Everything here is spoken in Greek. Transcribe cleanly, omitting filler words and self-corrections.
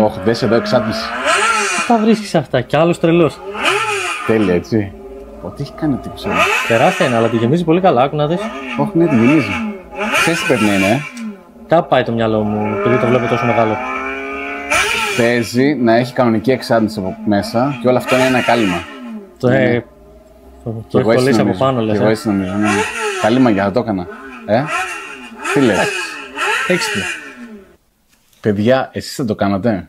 Όχι, δες εδώ εξάντληση. Τα βρίσκεις αυτά κι άλλος τρελός. Τέλεια, έτσι. Τι έχει κάνει ο τύπος εδώ. Τεράστια είναι, αλλά τη γεμίζει πολύ καλά. Άκου να δεις. Όχι, ναι, τη γεμίζει. Ξέρεις τι πρέπει να είναι, Κάπου πάει το μυαλό μου, επειδή το βλέπω τόσο μεγάλο. Παίζει να έχει κανονική εξάντληση από μέσα και όλο αυτό είναι ένα κάλυμα. Το έχει κολλήσει από πάνω, λες. Εγώ έτσι νομίζω. Ναι. Καλή μαγιά, θα το έκανα. Τι λες. Έξυπνο. Παιδιά, εσείς θα το κάνατε.